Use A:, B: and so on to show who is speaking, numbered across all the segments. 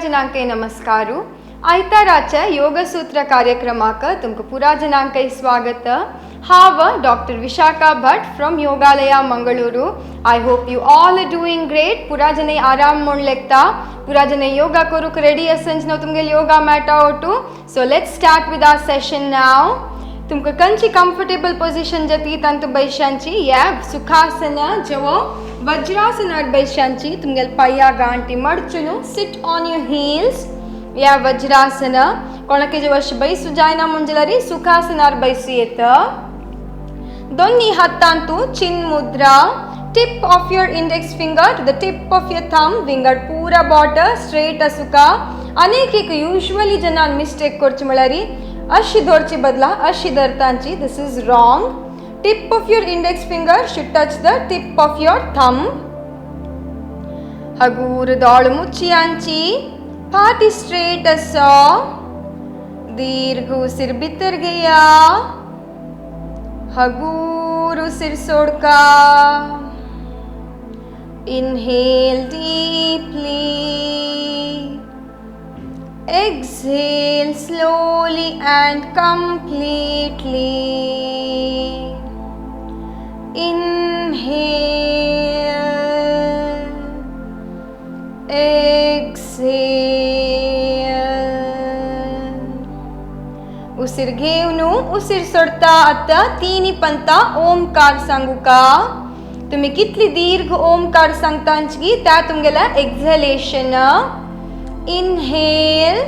A: जनांके नमस्कारू आयताराच्या योगसूत्र कार्यक्रमाक तुमका पुरा जनांकೈ स्वागत. हाव doctor Vishakha Bhat from Yogalaya Mangaluru. I hope you all are doing great. पुरा जने आराम मोडलेक्ता पुरा जने योगा करूक रेडी असंज नो तुमगे योगा मॅट आवटू. So let's start with our session now. तुमका कंची कंफर्टेबल पोजिशन जती तंतु बैशांची या सुखासन जवो वज्रासन बैशांची तुमगेल पाया गांटी मडचुनु सिट ऑन योर हील्स या वज्रासन कोणके जो वर्ष बैसु जायना मुंजलरी सुखासन बैसु येत. दोन्ही हातांतू chin mudra. Tip of your index finger to the tip of your thumb. विंगड पूरा बॉर्डर स्ट्रेट असुका. अनेक एक यूजुअली जनान मिस्टेक करची म्हळ्यारी अशी धरची बदला अशी धरतांची. This is wrong. Tip of your index finger should touch the tip of your thumb. हगूर दोळ मुच्चियांची पाटी स्ट्रेट असो. दीर्घ उसिर भितर घेया. हगूर उसिर सोडका. Inhale deeply. Exhale slowly and completely. Inhale. Exhale. उसिर घेवनु उसिर सोडता आता तिनी पंता ओमकार सांगुका. तुम्ही कितली दीर्घ ओमकार सांगतांची त्या तुमगेला एक्झलेशन. Inhale.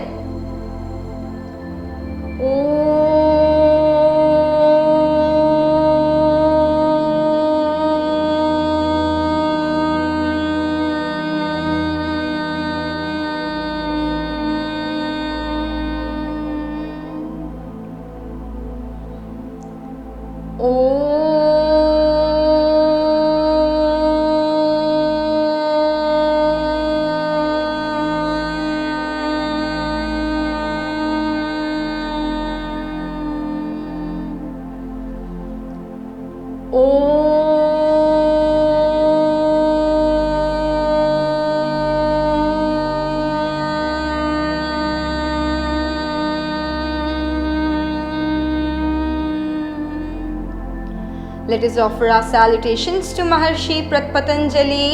A: Let us offer our salutations to Maharshi Patanjali.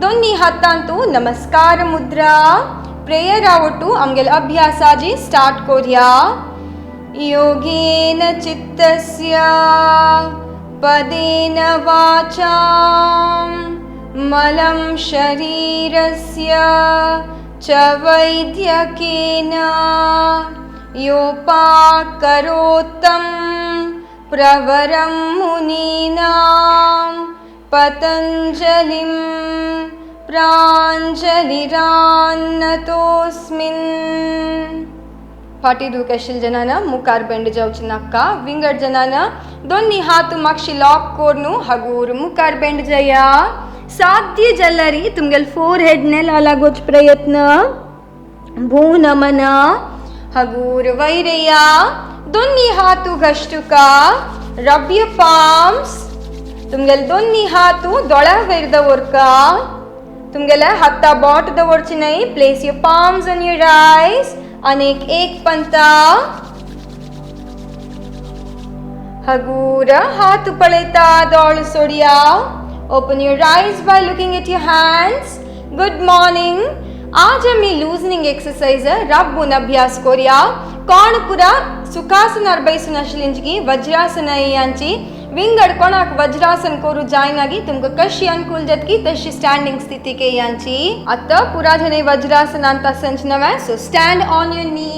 A: दोन्ही हातांतू नमस्कार मुद्रा. प्रेयर आवटू आमगेल अभ्यासाजी स्टार्ट करूया. योगेन चित्तस्य पदेन वाचां मलं शरीरस्य च वैद्यकेन योपाकरोत्तं प्रवरं मुनीनां पतञ्जलिं प्राञ्जलिरान्नतोऽस्मिन्. फाटी दुकेशील जनान मुखार बेंड जावची नाका. विंगड जनान दोन्ही हात मागशी लॉक कोरनु हगूर मुखार बेंड जया. साध्य जल्लरी तुमगेल फोर हेड ने लागोच प्रयत्न. भू नमन हगूर वैरया. दोन्ही हातू घष्टुका. Rub your palms. तुमगेल दोन्ही हातू दोळा वयर दवरका. तुमगेला हाता बोट दवरची नाही. Place your palms on your eyes. अनेक एक पंता. हगूर हात पळयता दोळ सोडिया. Open your eyes by looking at your hands. Good morning. आज आम्ही लूजनिंग एक्सरसाइज रब्बून अभ्यास करूया. कोण पुरा सुखासन बैसून आशिल्लींची वज्रासन यांची विंगड कोणाक वज्रासन करू जायनागी तुमका कशी अनुकूल जतकी तशी स्टँडिंग स्थिती के यांची. आता पुरा जने वज्रासनांत आसनच नवे. सो स्टँड ऑन योर नी.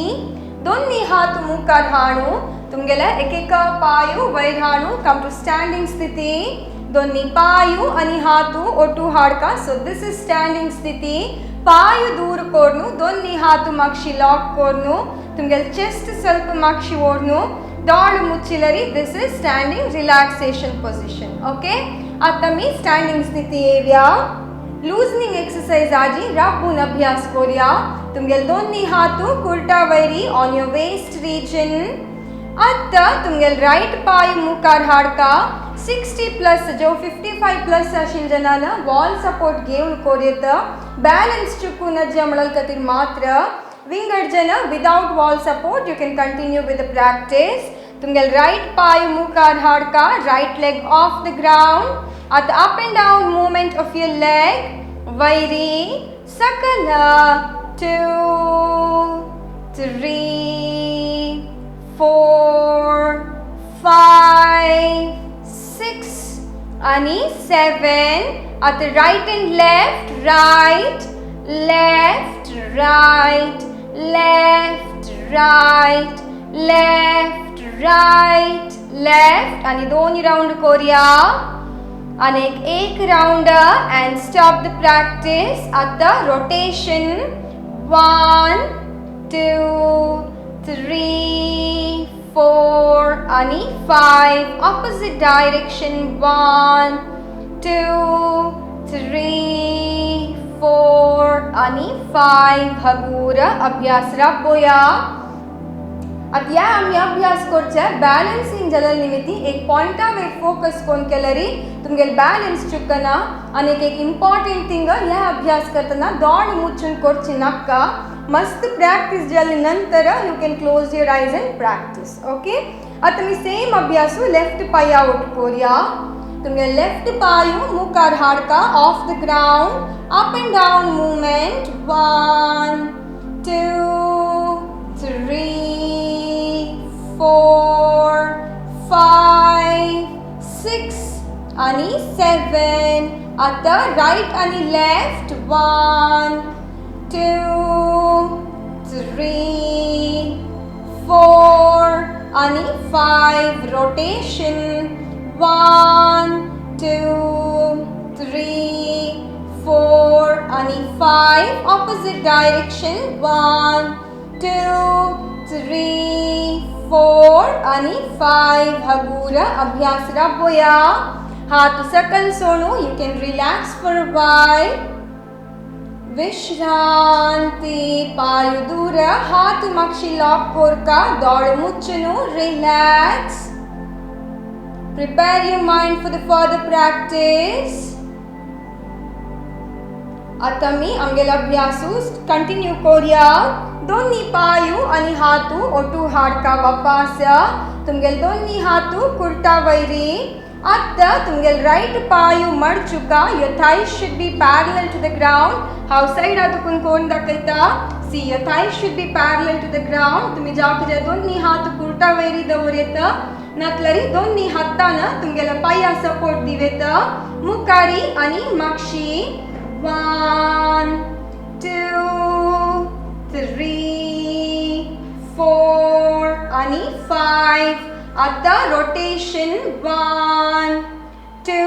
A: दोन्ही हात मुखार हाणू. तुमगेले एक एक पायू वयर हाणू. कम टू स्टँडिंग स्थिती. दोन्ही पायू आणि हातू ओटू हाडका. सो दिस इज स्टँडिंग स्थिती. पायू दूर कोरनु. दोन्ही हात मागशी लॉक कोरनु. तुमगेल चेस्ट ಸ್ವಲ್ಪ मागशी ओढनु. दोळ मुच्चिलरी. This is standing relaxation position. Okay. आता मी स्टँडिंग स्थिती येव्या. लूजनिंग एक्सरसाइज आजी राबून अभ्यास करूया. तुमगेल दोन्ही हातू कुर्टा वैरी ऑन योर वेस्ट रिजन. आता तुमगेल राइट पाय मुखार हाडका 60 प्लस जो 55 प्लस आशिल जनाला वॉल सपोर्ट घेवन कोरयेत बैलेंस चुकून जमळल खातीर मात्र विंगड जन without wall support you can continue with the practice तुमगेल राइट पाय मुखार हाडका right leg off the ground at the up and down movement of your leg vairi sakala 2 3 4 5 6 ani 7 at the right and left right left right left right left right left ani doni round koria and एक round and stop the practice at the rotation 1 2 3 4 आणि 5 opposite direction 1 2 3 4 आणि 5 हगूर अभ्यास राबोया आता या आम्ही अभ्यास करचे बॅलन्सिंग जलल निमित्ती एक पॉइंटावर फोकस कोण केलरी तुमगेल बॅलन्स चुकना आणि एक इम्पॉर्टंट थिंग या अभ्यास करताना दोन मुच्चून करची नक्का मस्त प्रॅक्टिस जल्ली नंतर you can close your eyes and practice okay आता मी सेम अभ्यासू लेफ्ट पाया उठकोरिया तुमगे लेफ्ट पायू मुखार हाडका off the ground up and down movement 1 2 3 4 5 6 आणि 7 आता right आणि left 1 2 3 4 आणि 5 rotation 1 2 3 4 आणि 5 opposite direction 1 2 3 4 आणि 5 हगूर अभ्यास राबोया हाथ सकल सोनू you can relax for a while विश्रांति पायु दूर हाथ मक्षी लॉक कोरका दौड़ मुच्चनु relax prepare your mind for the further practice आता मी आमगेल अभ्यासू कंटिन्यू कोरिया दोन्ही पायू आणि हातू ओटू हाडका वापस तुमगेल दोन्ही हातू कुर्ता वैरी आता तुमगेल राइट पायू मड चुका your thighs should be parallel to the ground हाउ साइड आतुकुन कोण दाखयता see your thighs should be parallel to the ground तुम्ही जावकजे दोन्ही हात कुर्ता वैरी दवरेत नतलरी दोन्ही हाताना तुमगेला पाया सपोर्ट दिवेत मुकारी आणि मागशी 1 2 3 4 आणि 5 आता rotation 1 2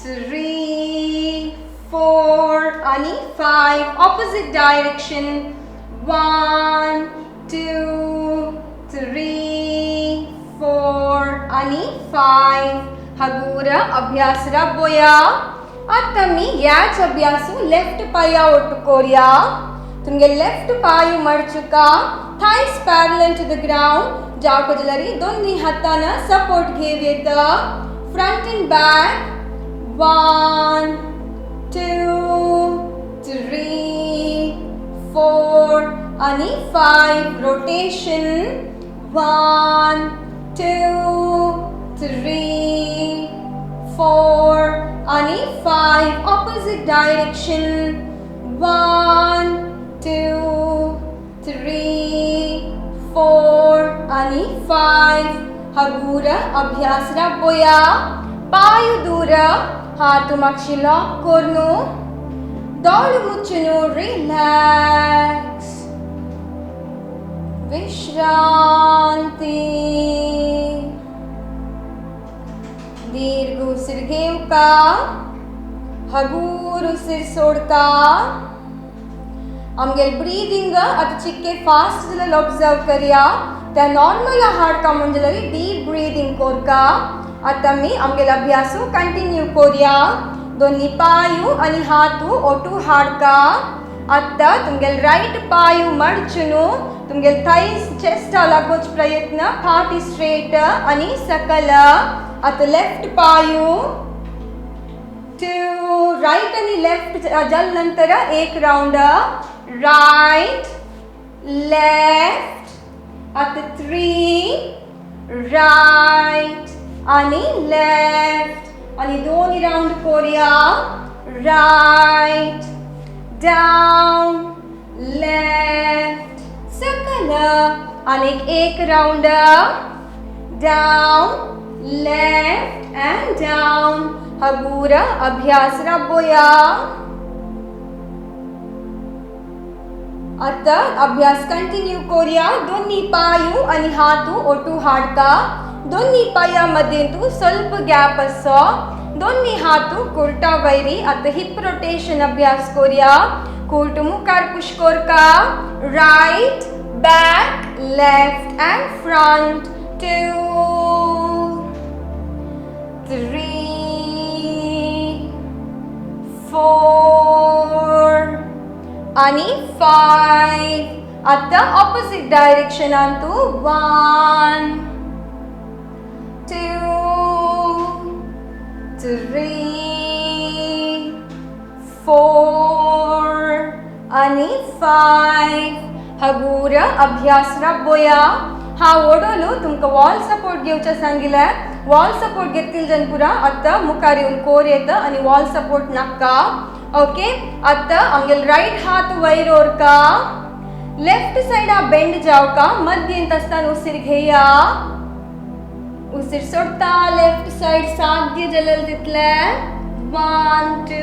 A: 3 4 आणि 5 opposite direction 1 2 3 4 आणि 5 हगूर अभ्यास राबोया आता मी याच अभ्यासू लेफ्ट पाया ओटुकोरिया तुमगे लेफ्ट पायू मडचुका thighs parallel to the ground जाको जलरी दोन्ही हाताना सपोर्ट घेवेत फ्रंट एंड बैक 1 2 3 4 आणि 5 रोटेशन 1 2 3 4 आणि 5 opposite direction 1 2 3 4 आणि 5 हगूर अभ्यास राबोया पायू दूर हाथ मागशी लॉक कोरनु दोळ मुच्चुनु रिलॅक्स विश्रांती दीर्घ उसिर घेवका हगूर उसिर सोडका आमगेल ब्रीदिंग आता चिक्के फास्ट जल ऑब्जर्व करिया त्या नॉर्मल हाडका म्हणजे डीप ब्रीदिंग कोरका आता मी आमगेल अभ्यासू कंटिन्यू कोरिया दोन्ही पायू आणि हातू ओटू हाडका आता तुमगेल राइट पायू मडचुनु तुमगेल थाइस चेस्ट लागोच प्रयत्न फाटी स्ट्रेट आणि सकल आता लेफ्ट पायू टू राइट आणि लेफ्ट जल नंतर एक राउंड राइट लेफ्ट आता 3 राइट आणि लेफ्ट आणि दोन्ही राउंड करूया राइट डाउन लेफ्ट सकल आणि एक round down left and down हगूर अभ्यास राबोया आता अभ्यास कंटिन्यू करूया दोन्ही पायू आणि हातू ओटू हाडका दोन्ही पायामध्ये तू ಸ್ವಲ್ಪ गॅप असो दोन्ही हातू कुर्टा वैरी आता हिप रोटेशन अभ्यास करूया कुर्ट मुखार push Karka right back left and front 2 3 4 आणि 5 आता ऑपोजिट डायरेक्शन अंतू 1 2 3 4 आणि 5 हगूर अभ्यास राबोया हा ओडोलू तुमका वॉल सपोर्ट घेवचा सांगिला वॉल सपोर्ट घेतली जनपुरा आता मुखार येऊन कोर येत आणि वॉल सपोर्ट नाका ओके आता अंगेल राइट हाथ वैर ओरका लेफ्ट साइड बेंड जावका मध्य असताना उसिर घेया उसिर सोडता लेफ्ट साइड साध्य जलल तितले 1 2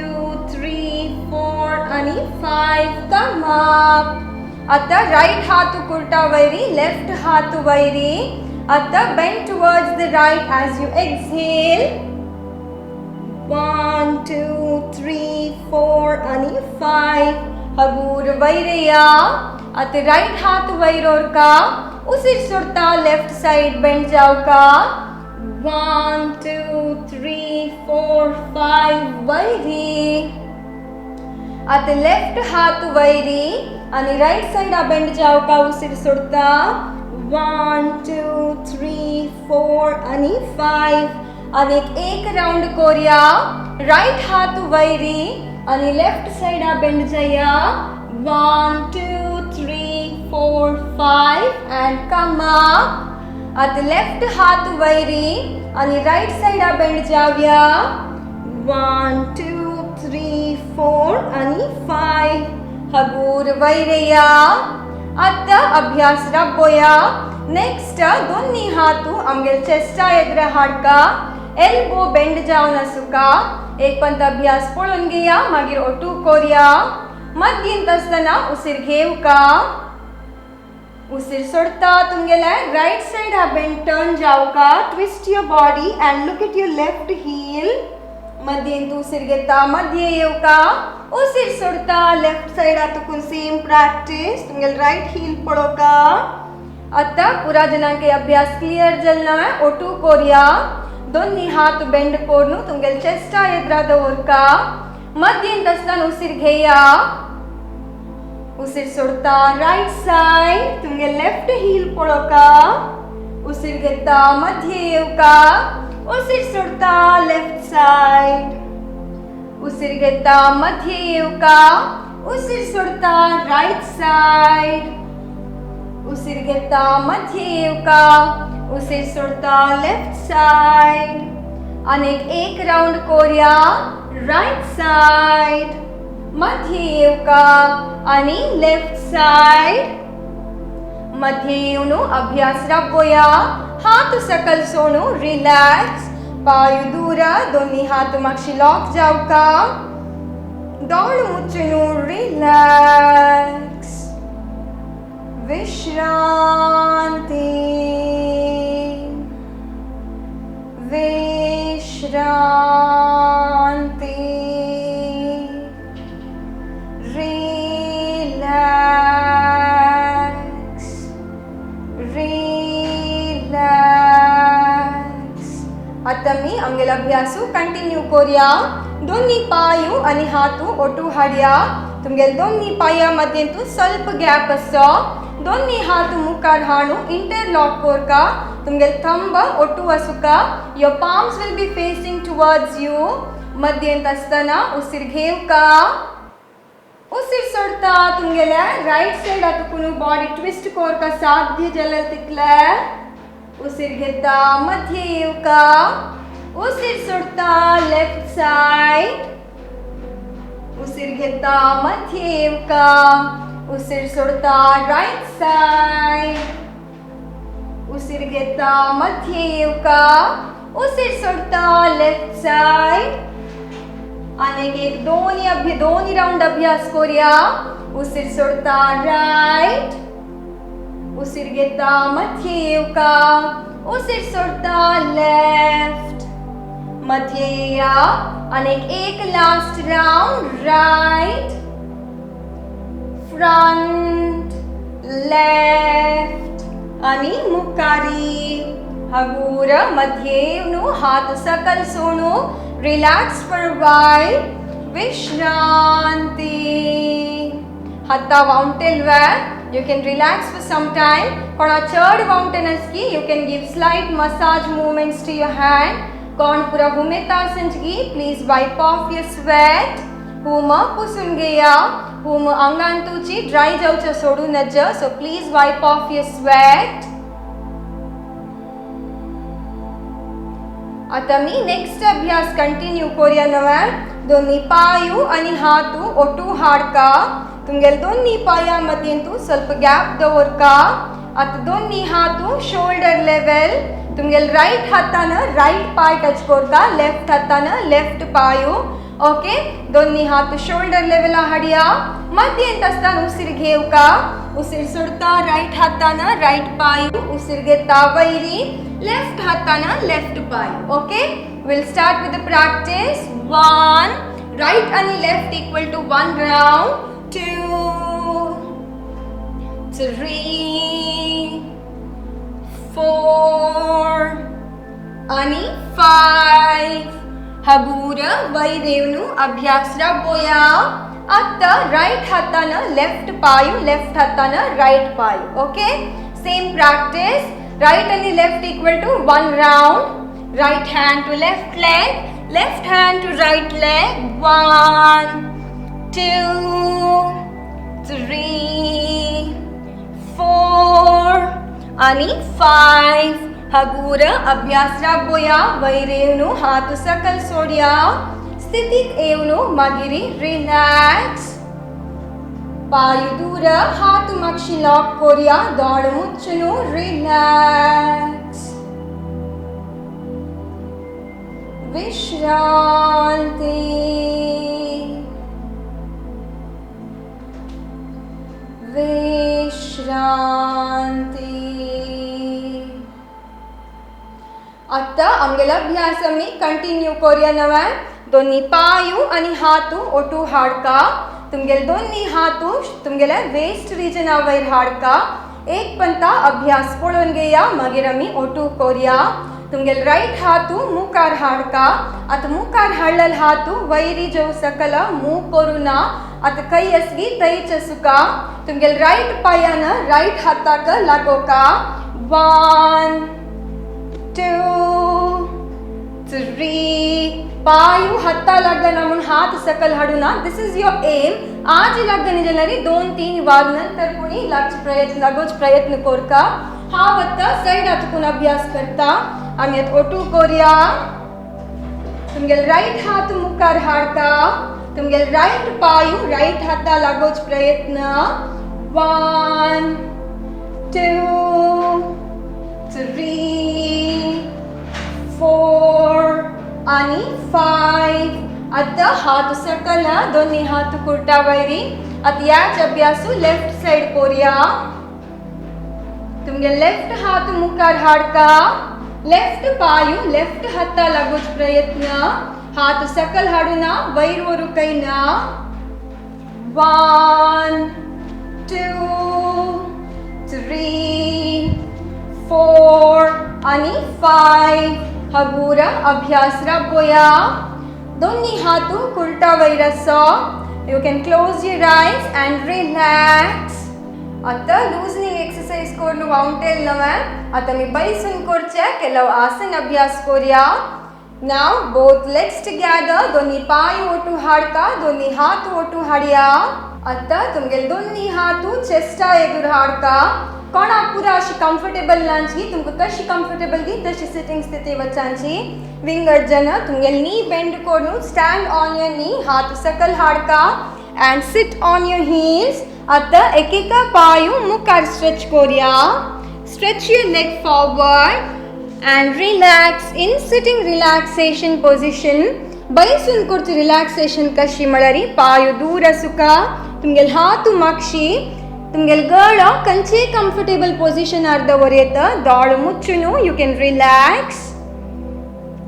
A: 3 4 आणि 5 कम अप आता राइट हाथ उलटा वैरी लेफ्ट हाथ वैरी आता bend towards the right as you exhale 1 2 3 4 आणि 5 हगूर वैरया आता राइट हाथ वैरोर का उसिर सोडता लेफ्ट साइड बेंड जावका 1 2 3 4 5 वैरी आता लेफ्ट हाथ वैरी आणि राइट साइड बेंड जावका उसिर सोडता 1 2 3 4 आणि 5 आणि एक राउंड करूया राइट हाथ वैरी आणि लेफ्ट साइड बेंड जाया 1 2 3 4 5 and come up आता लेफ्ट हाथ वैरी आणि राइट साइड बेंड जावया 1 2 3 4 आणि 5 हगूर वैरया आता अभ्यास राबोया नेक्स्ट दोन्ही हाथू आमगेल चेस्टा एद्र हाडका एल्बो बेंड जावन आसुका एक पंत अभ्यास पळोवन घेया मागीर ओटू करूया मध्यंत असताना उसिर घेवका उसिर सोडता तुमगेले राइट साइड बेंड टर्न जावका twist your body and look at your left heel मध्यंत उसिर घेता मध्य येवका उसिर सोडता लेफ्ट साइड आतुकून सेम प्रैक्टिस तुमगेल राइट हील पळोका आता पुरा जनांके अभ्यास क्लियर जलना ओटू करूया दोन्ही हाथ बेंड कोरनु तुमगेल चेस्टा एद्रा दवरका मध्यंत असताना उसिर घेया उसिर सोडता राइट साइड तुमगेल लेफ्ट हील पळोका उसिर घेता मध्य येवका उसिर सोडता लेफ्ट साइड उसिर घेता मध्य येवका उसिर सोडता राइट साइड उसिर घेता मध्य येवका उसिर सोडता लेफ्ट साइड आणि एक राउंड करूया राइट साइड मध्य येवका आणि लेफ्ट साइड मध्य येऊन अभ्यास राबोया हाथ सकल सोनू रिलॅक्स पायू दूर दोन्ही हाथ मागशी लॉक जावका डोळे मुच्चुनु रिलॅक्स विश्रांती विश्रांती रिलॅक्स रिलॅक्स आता मी आमगेला अभ्यासू कंटिन्यू करूया दोन्ही पायू आणि हातू ओटू हाडया तुमगेल दोन्ही पाया मध्येंतू ಸ್ವಲ್ಪ गॅप आसा दोन्ही हात मुखार हाडू इंटरलॉक कोरका तुमगेल थंब ओटू आसुका your palms will be facing towards you मध्येंत आसतना उसीर घेवका उसीर सोडता तुमगेल्या राइट साइड आतुकुनू बॉडी ट्विस्ट कोरका साध्य जलल तितले उसीर घेता मध्य येवका उसीर सोडता लेफ्ट साइड उसीर घेता मध्य येवका उसीर सोडता राइट साइड उसीर घेता मध्य येवका उसीर सोडता लेफ्ट साइड अनेक एक दोन्ही राउंड अभ्यास करूया उसीर सोडता राइट उसीर घेता मध्य येवका उसीर सोडता लेफ्ट मध्य येया अनेक एक last round right front left आणि मुखारी हगूर मध्येवनु हात सकल Sonu relax for a while विश्रांति हाता वाउंटेल where you can relax for some time कोणा चढ वाउंटेन असकी you can give slight massage movements to your hand कोण पुरा भूमिता संजगी please wipe off your sweat हुम पुसून घेया हुम अंगान तुची ड्राय जावचे सोडू नज so please wipe off your sweat आता मी नेक्स्ट अभ्यास कंटिन्यू करूया नव्या दोन्ही पायू आणि हातू ओटू हाडका तुमगेल दोन्ही पाया मध्येंतू ಸ್ವಲ್ಪ गॅप दवरका आता दोन्ही हातू शोल्डर लेवल तुमगेल राइट हातान राइट पाय टच कोरता लेफ्ट हातान लेफ्ट पायू ओके दोन्ही हात शोल्डर लेवल हाडिया मध्येंत असताना उसीर घेवका उसीर सोडता राइट हातान राइट पायू उसीर घेता वैरी लेफ्ट हातान लेफ्ट पायू okay will start with the practice 1 right आणि लेफ्ट इक्वल टू 1 राउंड 2 3 4 आणि 5 हबूर वैरेवनु अभ्यास राबोया आता राइट हातान लेफ्ट पायू लेफ्ट हातान राइट पायू ओके सेम प्रैक्टिस राइट आणि left equal to 1 round right hand to left hand to right leg 1 2 3 4 आणि 5 हगूर अभ्यास राबोया वैरेवनु हात सकल सोडिया स्थितीत येवनु मागिरी रिलॅक्स पायू दूर हात मागशी लॉक कोरिया दोड मुच्चुनु रिलॅक्स विश्रांति विश्रांति आता आमगेला अभ्यास आम्ही कंटिन्यू करूया नव्या दोन्ही पायू आणि हातू ओटू हाडका तुमगेल दोन्ही हातू तुमगेल्या वेस्ट रिजन वयर हाडका एक पंता अभ्यास पळोवन घेया मागीर आमी ओटू करूया तुमगेल राइट हातू मुखार हाडका आता मुखार हाडलेल हातू वैरी जो सकल मूव करूना आता कई असगी तईच सुका तुमगेल राइट पायान राइट हाताक लागोका 1 2 3 पायू हाता लागना म्हणून हात सकल हाडूना दिस इज योर एम आज लागनी जाल्यार 2-3 वार नंतर कोणी लागोच प्रयत्न करता हा वत्ता साइड हातून अभ्यास करता आमी आत ओटू करूया तुमगेल राइट हात मुखार हाडका तुमगेल राइट पायू राइट हाता लागोच प्रयत्न 1 2 3 4 आणि 5 आता हात सकल दोन्ही हात कुर्ता वैरी आता याच अभ्यासू लेफ्ट साइड करूया तुमगे लेफ्ट हात मुखार हाडका लेफ्ट पायू लेफ्ट हाता लागोच प्रयत्न हात सकल हाडूना वैर वरू कैना 1 2 3 4 आणि 5 हगूर अभ्यास राबोया दोन्ही हातू कुर्ता वैर आसा You can close your eyes and relax. आता लूजनिंग एक्सरसाइज करनु वाउंटेल नवे आता मी बैसून करचे केलव आसन अभ्यास करूया. Now both legs together, दोन्ही पाय ओटू हाडका, दोन्ही हात ओटू हाडया. आता तुमगेल दोन्ही हातू चेस्टा एदुर हाडका. कोणा पुरा अशी कम्फर्टेबल लांची तुमका कशी कम्फर्टेबल गी तशी सिटिंग स्थिती वचांची. विंगड जन तुमगेल नी बेंड करून स्टैंड ऑन योर नी, हात सकल हाडका and sit on your heels. आता एकेका पायू मुखार स्ट्रेच करूया. Stretch your leg forward and relax in sitting relaxation position. बैसून करची रिलॅक्सेशन कशी म्हळ्यारी पायू दूर असुका, तुमगेल हातू मागशी, तुमगेल गळ कंचे कंफर्टेबल पोजिशन अर्धवर येतं, दाढ मुच्चुनु यू कैन रिलॅक्स.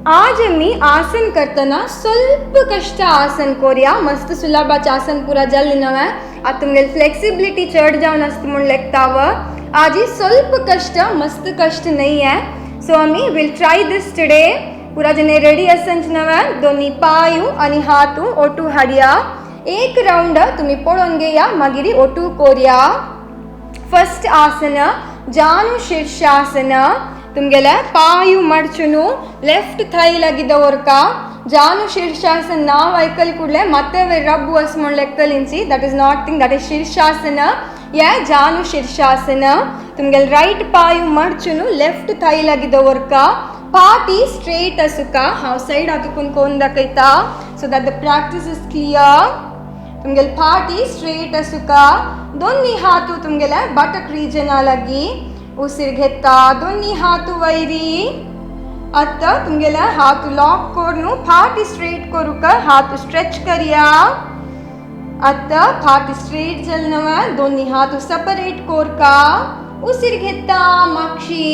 A: आज मी आसन करताना ಸ್ವಲ್ಪ कष्ट आसन करूया. मस्त सुलभाचे आसन पुरा जल्दी नवे. आता तुमगेल फ्लेक्सिबिलिटी चढ जाऊन असतं म्हणून लेखताव. आज ही ಸ್ವಲ್ಪ कष्ट, मस्त कष्ट नाही आहे. सो आम्ही विल ट्राय दिस टुडे. पुरा जने रेडी असंच नवे. दोन्ही पायू आणि हातू ओटू हाडया. एक राउंड तुम्ही पळोवन घेया, मागिरी ओटू करूया. फर्स्ट आसन जानु शीर्षासन. तुमगेले पायू मडचुनु लेफ्ट थाई लगी दवरका. जानु शीर्षासन नाव ऐकल कुडले मते वे रब्बु अस म्हण लेक्कलिंची. That is not thing, that is Shirshasana. या जानु शीर्षासन. तुमगेल राइट पायू मडचुनु लेफ्ट थाई लगी दवरका. पाटी स्ट्रेट असुका. हाव साइड आतुकुन कोण दाखयता so that the practice is clear. तुमगेल पाटी स्ट्रेट असुका. दोन्ही हातू तुमगेले बटक रिजन लगी. उसिर घेता, दोन्ही हातू वैरी. आता तुमगेले हातू लॉक करूनु फाटी स्ट्रेट करूका, हातू स्ट्रेच करिया. आता फाटी स्ट्रेट जलनवा, दोन्ही हातू सेपरेट कोरका. उसिर घेता मागशी,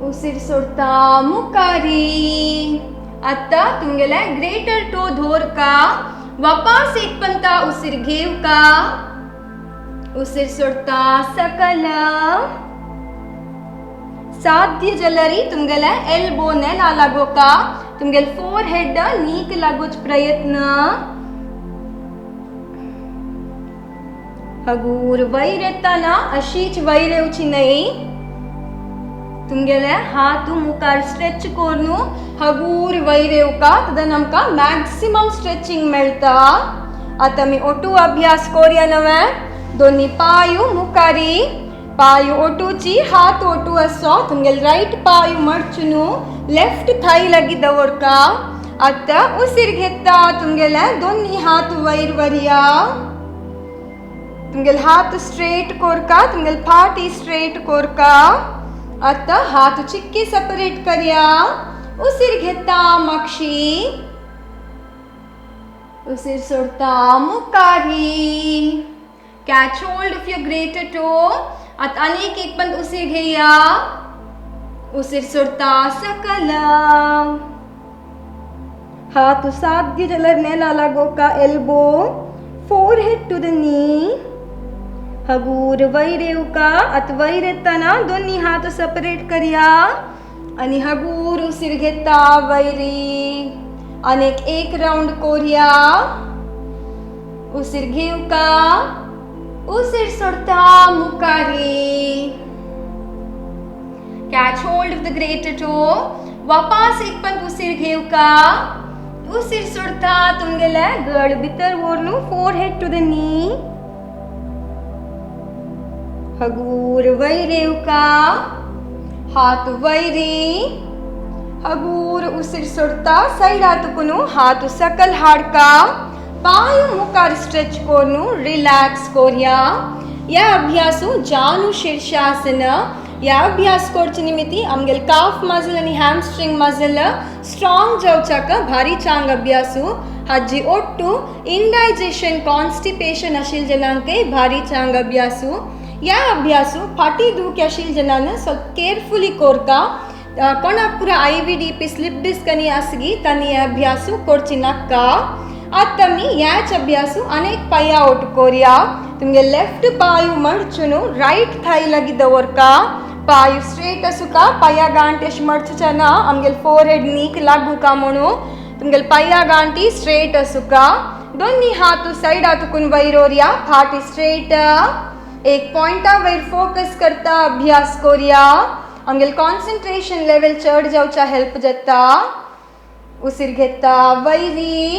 A: उसिर सोडता मुखारी. आता तुमगेले ग्रेटर टो धोरका. वापस एक पंता उसिर घेवका. उसिर सोडता सकल. साध्य जलरी तुमगेले एल्बो नेला लागोका. तुमगेल फोरहेड नीक लागोच प्रयत्न. हगूर वैरेताना अशीच वैरेवची नाही. तुमगेले हातू मुखार स्ट्रेच करूनु हगूर वैरेवका. तदन आमका मॅक्सिमम स्ट्रेचिंग मेळता. आता मी ओटू अभ्यास करूया नवे. दोन्ही पायू मुखारी, पायू ओटूची, हात ओटू असो. तुमगेल राइट पायू मडचुनु लेफ्ट थाई लगी दवरका. आता उसिर घेता तुमगेले दोन्ही हात वैर वरिया. तुमगेल हात स्ट्रेट कोरका, तुमगेल फाटी स्ट्रेट कोरका. आता हात चिक्की सेपरेट करिया. उसिर घेता मागशी, उसिर सोडता मुखारी. Catch hold of your greater toe. आता अनेक एक पण उसिर घेया. उसिर सोडता सकल. हात साध्य जलर नेला लागोका. Elbow forehead to the knee. हगूर वैरेवका. आता वैरेताना दोन्ही हात सेपरेट करिया आणि हगूर उसिर घेता वैरी. अनेक एक राउंड करूया. उसिर घेवका. उसिर सोडता मुखारी. Catch hold of the greater toe. वापस एक पण उसिर घेवका. उसिर सोडता तुमगेले गड भितर वरनु फोरहेड टू द नी. हगूर वैरेवका. हात वैरी. हगूर उसिर सोडता साइड आतुकुनु हातू सकल हाडका. पायू मुखार स्ट्रेच करूनु रिलॅक्स करूया. या अभ्यासू जानु शीर्षासन. या अभ्यास करचे निमित्ती आमगेल काफ मसल आणि हॅमस्ट्रिंग मसल स्ट्रॉंग जावचाक भारी चांग अभ्यासू. हाजी ओट्टू इंडायजेशन कॉन्स्टिपेशन आशिल जनांके भारी चांग अभ्यासू. या अभ्यासू फाटी दुख आशिल जनान ಸ್ವಲ್ಪ केअरफुली कोरका. कोणा पुरा IVDP स्लिप डिस्क आणि असगी तनी अभ्यासू करची नक्का. आता मी याच अभ्यासू अनेक पाया ओट करूया. तुमगे लेफ्ट पायू मडचुनु राइट थाई लगी दवरका. पायू स्ट्रेट असुका. पाया गांटी अशी मडचुचना आमगेल फोरहेड नीक लागू का म्हणू. तुमगेल पाया गांटी स्ट्रेट असुका. दोन्ही हात साइड हातून वयर ओरया, फाटी स्ट्रेट. एक पॉइंटा वयर फोकस करता अभ्यास करूया. आमगेल कॉन्सन्ट्रेशन लेवल चड जावचा हेल्प जाता. उसीर घेता वयरी.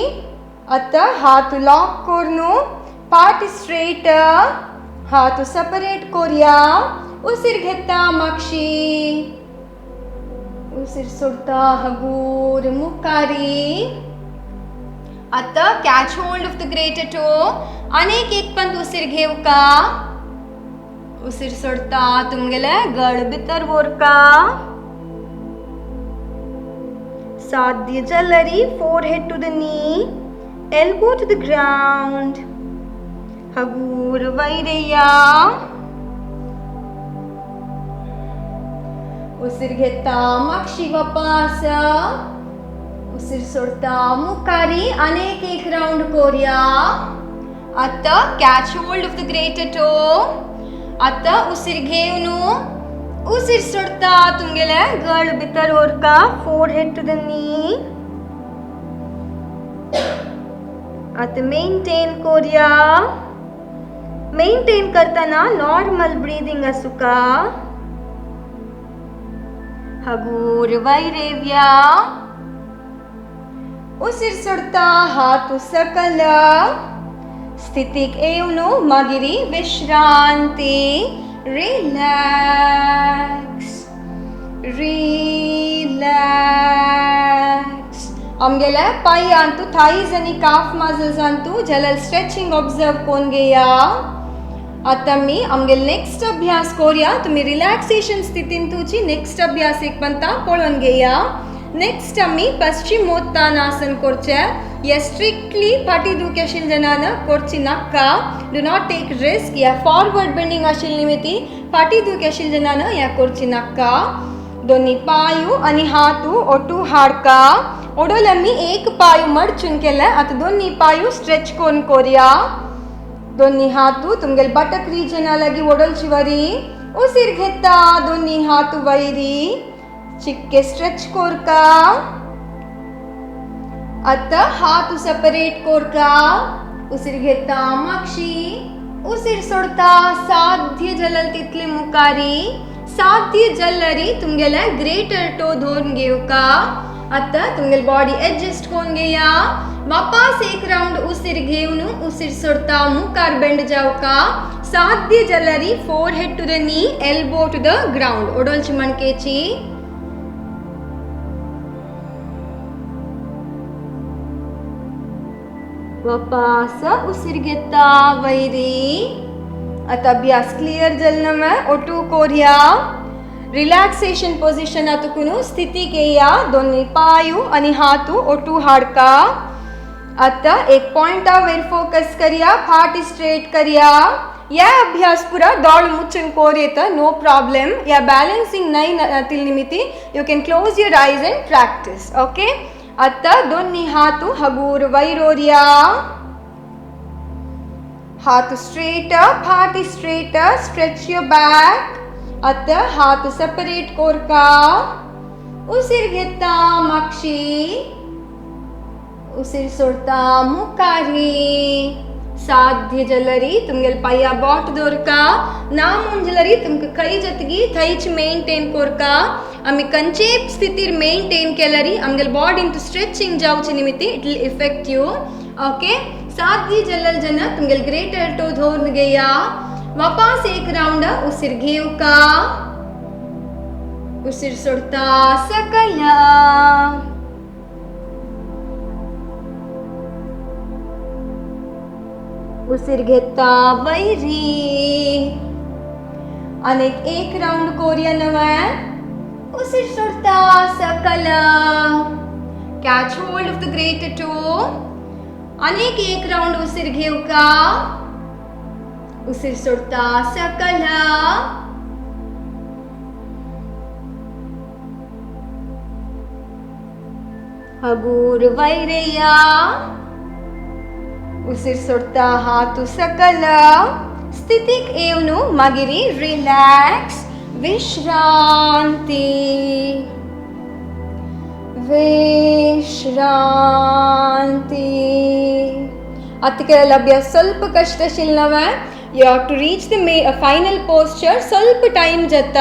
A: आतां हात लॉक करून फाटी स्ट्रेट, हात सेपरेट करूया. उसीर घेता मागशी, उसीर सोडता हगूर मुखारी. आता catch hold of the greater toe. अनेक एक पंत उसीर घेवका. उसीर सोडता तुमगेले गळ भितर वरका. साध्य जल्लरी, forehead to the knee, elbow to the ground. हगूर वैरया. उसीर घेता मागशी वापस. उसीर सोडता मुखारी. अनेक एक राउंड करूया. आता catch hold of the greater toe. आता उसीर घेवन उसीर सोडता तुमगेले गळ भितर ओरका. forehead to the knee. आता मेंटेन करूया. मेंटेन करताना नॉर्मल ब्रीदिंग आसुका. हगूर वैरेव्या. उसीर सोडता हात सकल. स्थितीक येवन मागिरी विश्रांती. Relax, relax. आमगेले पायांतू थाईज आणि काफ मसल्सांतू जलल स्ट्रेचिंग ऑब्जर्व कोण घेया. आता मी आमगेल नेक्स्ट अभ्यास करूया. तुम्ही रिलॅक्सेशन स्थितीन तुझी नेक्स्ट अभ्यास एक पंता पळोवन घेया. नेक्स्ट आम्ही पश्चिमोत्तानासन करचे. या स्ट्रिक्टली फाटी दुखी आशिल्ल्या जनान करची नाका. Do not take risk. या फॉरवर्ड बेंडिंग आशिल्ली निमित्ती फाटी दुखी आशिल्ल्या जनान या करची नाका. दोन्ही पायू आणि हातू ओटू हाडका. ओडोल आम्ही एक पायू मडचून केले. आता दोन्ही पायू स्ट्रेच करून करूया. दोन्ही हातू तुमगेल बटक रिजना लागी ओडोलची वरी. उसीर घेता दोन्ही हातू वैरी. चिक्के स्ट्रेच कोरका. आता हात सेपरेट कोरका. उसीर घेता मागशी. उसीर सोडता साध्य जलल तितली मुखारी. साध्य जल्लरी तुमगेले ग्रेटर टो धरून घेवका. आता तुमगेल बॉडी एडजस्ट करून घेया. वापस एक राउंड उसीर घेवन उसीर सोडता मुखार बेंड जावका. साध्य जल्लरी, forehead to the knee, elbow to the ground. ओडोलची मणकेची. वापस उसीर घेता वैरी. आता अभ्यास क्लियर जल्न में ओटू कोरिया. रिलॅक्सेशन पोझिशन आतुकुनु स्थिती घेया. दोन्ही पायू आणि हातू ओटू हाडका. आता एक पॉइंटा वयर फोकस करिया. फाटी स्ट्रेट करिया. या अभ्यास पूरा दौड़ मुच्चन कोरियता. No problem. या बैलेंसिंग नहीं तिल निमित्ती you can close your eyes and practice. Okay. आता दोन्ही हातू हगूर वैरोरिया. हाथ स्ट्रेट, फाटी स्ट्रेट. Stretch your back. आता हात सेपरेट कोरका. उसीर घेता मागशी. उसीर सोडता मुखारी. साध्य जलरी तुमगेल पाया बोट दौरका. नामून जलरी तुमक कई जतगी थैच मेंटेन कोरका. आम्ही कंचेप स्थितीर मेंटेन केलरी आमगेल बॉडी इंटू स्ट्रेचिंग जावचे निमित्ती it will effect you. Okay. साध्य जलल जन तुमगेल ग्रेटर टो धरून घेया. वापस एक राउंड उसीर घेवका. उसीर सोडता सकला. उसीर घेता वैरी. अनेक एक राउंड कोरिया नवं. उसीर सोडता सकला. Catch hold of the greater toe. अनेक एक राउंड उसीर घेवका. उसीर सोडता सकला. हगूर वैरया. उसीर सोडता हातू सकल. स्थितीक येवन मागिरी रिलॅक्स. विश्रांती, विश्रांती. ಅದಕ್ಕೆಲ್ಲ ಅಭ್ಯಾಸ ಸ್ವಲ್ಪ ಕಷ್ಟಶೀಲನವ. You have to reach the final posture. ಸ್ವಲ್ಪ time Jath,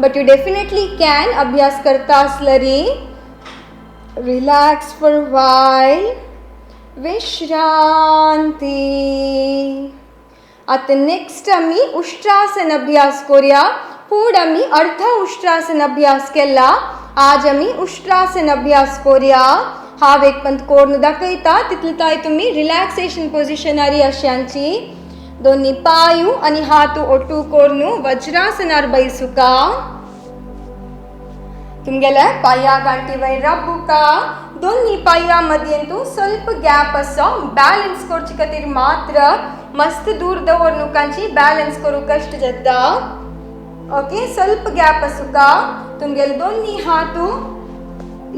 A: but you definitely can. ಅಭ್ಯಾಸ करता असलरी. Relax for a while. विश्रांति. आता नेक्स्ट आम्ही उष्ट्रासन अभ्यास करूया. पुढे आम्ही अर्ध उष्ट्रासन अभ्यास केला. आज आम्ही उष्ट्रासन अभ्यास करूया. हा एक पंत कोर्ण दाखयता तितलताय तुम्ही रिलॅक्सेशन पोझिशन आरी अशांची. दोन्ही पायू आणि हात ओटू कोर्ण वज्रासनार बैसुका. तुमगेला पाया गांठी वयर रब्बुका. दोन्ही पायांमध्येंतू ಸ್ವಲ್ಪ गॅप असो. बॅलन्स करचे खातीर मात्र मस्त दूर दवरनुकांची बॅलन्स करू कष्ट जाता. ओके, ಸ್ವಲ್ಪ गॅप असुका. तुमगेल दोन्ही हात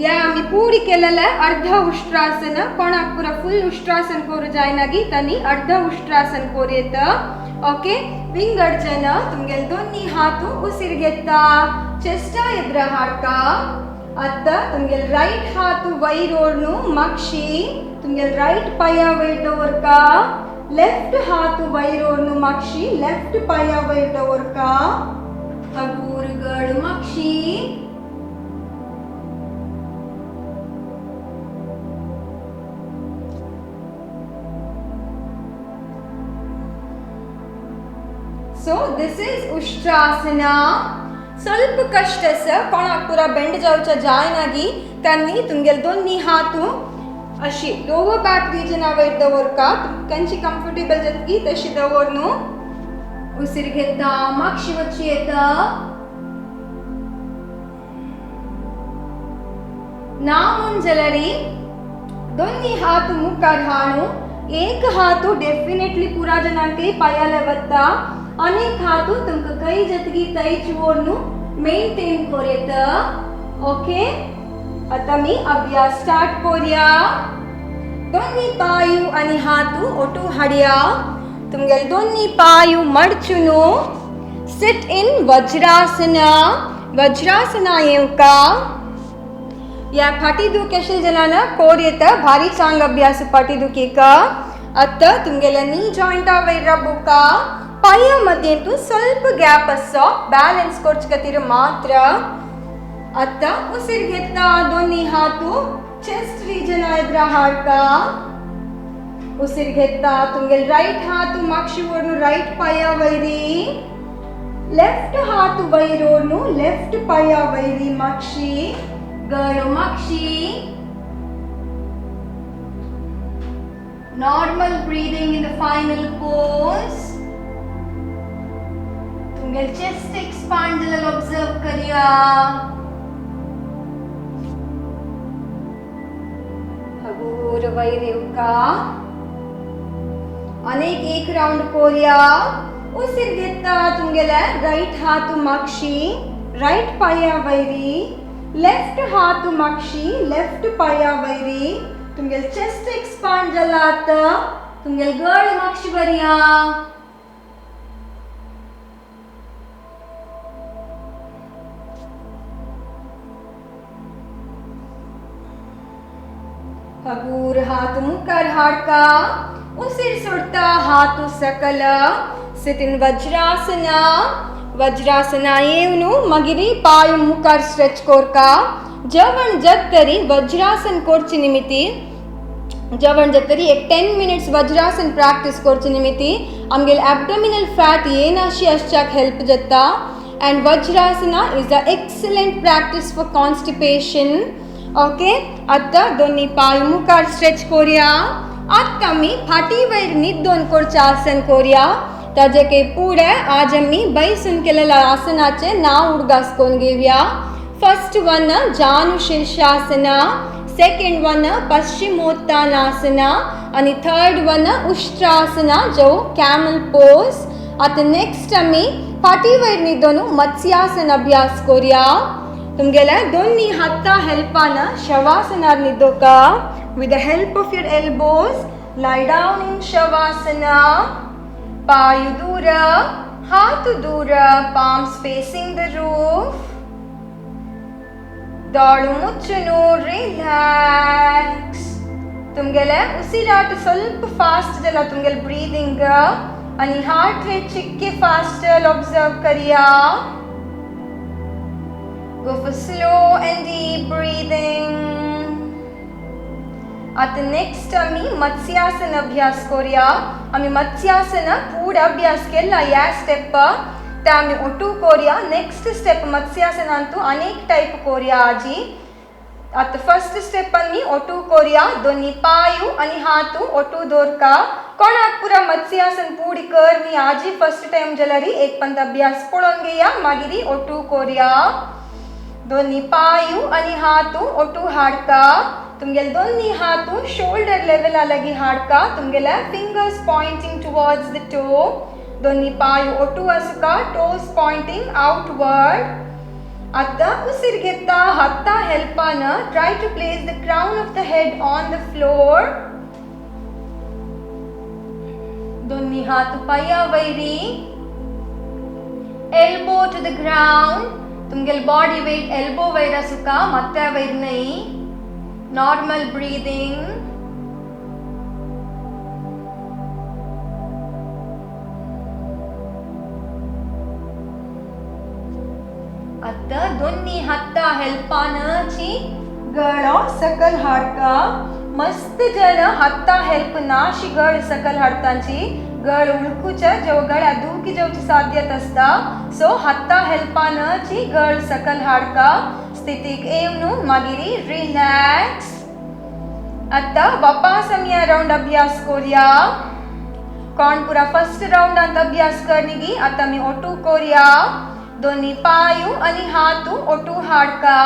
A: या आम्ही पुढे केलेलं अर्ध उष्ट्रासन. कोणाक पुरा फुल उष्ट्रासन करू जायनागी तनी अर्ध उष्ट्रासन करूयेत. ओके, विंगडजन तुमगेल दोन्ही हात उसिर घेता. चेस्टा एद्र हाडका. आता तुमगेल राईट हात वयर ओढणू मागशी. तुमगेल राईट पाया वयर दवरका. लेफ्ट हात वयर ओढणू मागशी. लेफ्ट पाया वयर दवरका. हगूर गड मागशी. So this is उष्ट्रासना. ಸ್ವಲ್ಪ कष्ट कोणाक पुरा बेंड जावच्या जायनागी त्यांनी तुमगेल दोन्ही हात अशी लोअर बॅक रिजन वयर दवरका. तुमकांची कम्फर्टेबल जतकी तशी दवरनु. उसिर घेता मागशी वच्ची येता. ना ಮುಂಜಲರಿ दोन्ही हात मुखार हाणू. एक हात डेफिनेटली पुरा जनांके पायाला वत्ता. अनेक हात तुमका कई जतगी तैच ओढणू मेंटेन करूयेत. ओके, आता मी अभ्यास स्टार्ट करूया. दोन्ही पायू आणि हात ओटू हाडया. तुमगेल दोन्ही पायू मडचुनु. Sit in वज्रासना. वज्रासना येवका. या फाटी दुखेशील जनाना कोर्येत भारी चांग अभ्यास फाटी दुखीका. आता तुमगेला नी जॉइंट वयर रब्बुका. पायामध्ये तू ಸ್ವಲ್ಪ गॅप असो. बॅलन्स करचे खातीर मात्र. आता उसिर घेता दोन्ही हात चेस्ट रिजन एद्र हाडका. उसिर घेता तुमगेल राईट हात मागशी ओढणू राईट पाया वयरी. लेफ्ट हात वयर ओढणू लेफ्ट पाया वयरी मागशी. गड मागशी. Normal breathing in the final pose. तुमगेल चेस्ट एक्सपांड झालेलं ऑब्झर्व करूया. हगूर वयर येवका. अनेक एक राउंड करूया. उसिर घेता तुमगेला राईट हात मागशी राईट पाया वयरी. लेफ्ट हात मागशी लेफ्ट पाया वयरी. तुमगेल चेस्ट एक्सपांड जाला. आता तुमगेल गड मागशी बरया. हगूर हात मुखार हाडका. उसिर सोडता हात सकल. Sit in वज्रासना. वज्रासना येवनु मगिरी पाय मुखार स्ट्रेच कोरका. जवण जत्तरी वज्रासन कोरची निमित्ती. जवण जत्तरी एक 10 मिनिट्स वज्रासन प्रॅक्टिस कोरची निमित्ती आमगेल एब्डोमिनल फॅट येनाशी असच्याक हेल्प जाता. and Vajrasana is the excellent practice for constipation. Okay, आता दोन्ही पाय मुखार स्ट्रेच करूया. आता मी फाटी वयर निद्दोन करचे आसन करूया. ताजे के पुढे आज आम्ही बैसून केलेल्या आसनाचे नाव उडगासकोन घेऊया. फर्स्ट वन जानु शीर्षासना, सेकंड वन पश्चिमोत्तानासना आणि थर्ड वन उष्ट्रासना जो कॅमल पोज. आता नेक्स्ट आम्ही फाटी वयर निद्दोन मत्स्यासन अभ्यास करूया. तुमगेला दोन्ही हाता हेल्पान शवासनार निद्दोका. with the help of your elbows lie down in shavasana. पाय दूर, हात दूर, palms facing the roof. दाढ मुच्चुनु, relax. तुमगेले उसिराट ಸ್ವಲ್ಪ फास्ट जाला तुमगेल ब्रीदिंग आणि हार्ट रेट चिक्के फास्टर ऑब्जर्व करिया. Go for slow and deep breathing. आता नेक्स्ट आम्ही मत्स्यासन अभ्यास करूया. आम्ही मत्स्यासन पूर्ण अभ्यास केला या स्टेप ते आम्ही ओटू करूया. नेक्स्ट स्टेप मत्स्यासनांतू अनेक टाइप करूया आजी. आता फर्स्ट स्टेप आम्ही ओटू करूया. दोन्ही पायू आणि हातू ओटू दोरका. कोणाक पुरा मत्स्यासन पूरी करनी आजी फर्स्ट टाइम जलरी एक पंत अभ्यास पळोवन घेया मागिरी ओटू करूया. दोन्ही पायू आणि हातू ओटू हाडका. तुमगेल दोन्ही हातू शोल्डर लेवल अलगी हाडका. तुमगेला fingers pointing towards the toe. दोन्ही पायू ओटू असका टोस पॉइंटिंग आउटवर्ड. आता उसिर घेता हाता हेल्पान try to place the crown of the head on the floor. दोन्ही हात पाया वैरी. Elbow to the ground. तुमगेल बॉडी वेट एल्बो वैर असुका मत्ता वैर नहीं. Normal breathing. आता दोन्ही हाता हेल्पान ची गळो सकल हाडका. मस्त जन हाता हेल्प नाशी गळ सकल हाडतांची गळ उळकूच्या जो गळ्या दुखी जावची साध्यत असता. सो हाता हेल्पान ची गळ सकल हाडका. स्थितीक येवनु मागिरी रिलॅक्स. आता वापस आम्ही राउंड अभ्यास करूया. कोण पुरा फर्स्ट राउंडांत अभ्यास करनी आता आम्ही ओटू करूया. दोन्ही पायू आणि हातू ओटू हाडका.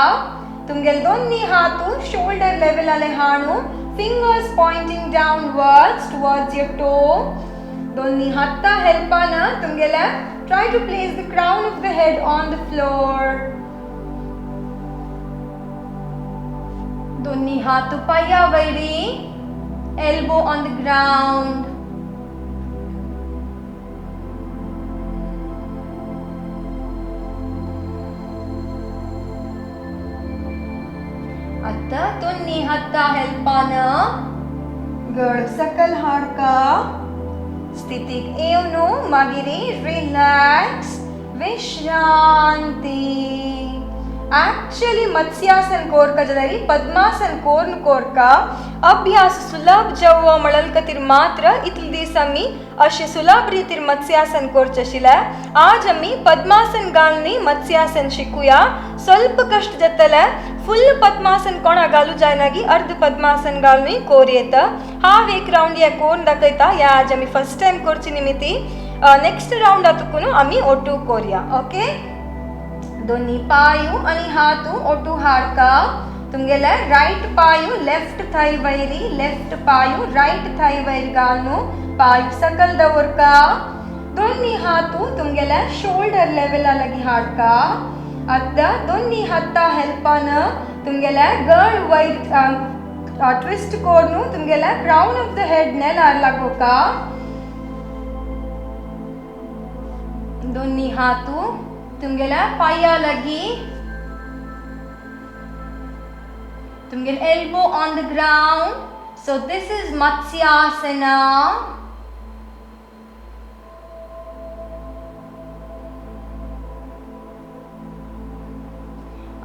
A: तुमगेल दोन्ही हातू शोल्डर लेवल आले हाणू. Fingers pointing downwards towards your toe. दोन्ही हाता हेल्पान तुमगेला try to place the crown of the head on the floor. दोन्ही हातू पाया वैरी. Elbow on the ground. आता दोन्ही हाता हेल्पान गळ सकल हाडका. स्थितीक येवनु मागिरी रिलॅक्स विश्रांती. एक्चुअली मत्स्यासन कोरका जदरी पद्मासन कोर्न कोरका अभ्यास सुलभ जव मळलकतीर मात्र इतले दिस आम्ही अशे सुलभ रीतीर मत्स्यासन कोरचशिला. आज आम्ही पद्मासन घालनी मत्स्यासन शिकूया. ಸ್ವಲ್ಪ कष्ट जतले फुल पद्मासन कोणा घालू जायनागी अर्ध पद्मासन घालनी कोरियत. हाव एक राउंड या कोर्न दाखयता या आज आम्ही फर्स्ट टाइम कोरची निमित्ती. नेक्स्ट राउंड आतुकुनु आम्ही ओटू कोरिया. ओके. दोन्ही पायू आणि हातू ओटू हाडका. तुमगेले राइट पायू लेफ्ट थाई वैरी. लेफ्ट पायू राइट थाई वैर घालनु. पायू सकल दवरका. दोन्ही हातू तुमगेले शोल्डर लेवल अलगी हाडका. आता दोन्ही हाता हेल्पान तुमगेले गळ वैर ट्विस्ट कोरनु. तुमगेले क्राउन ऑफ द हेड नेलार लागोका. दोन्ही हातू तुमगेला पाया लगी. तुमगेल elbow on the ground. So this is Matsyasana.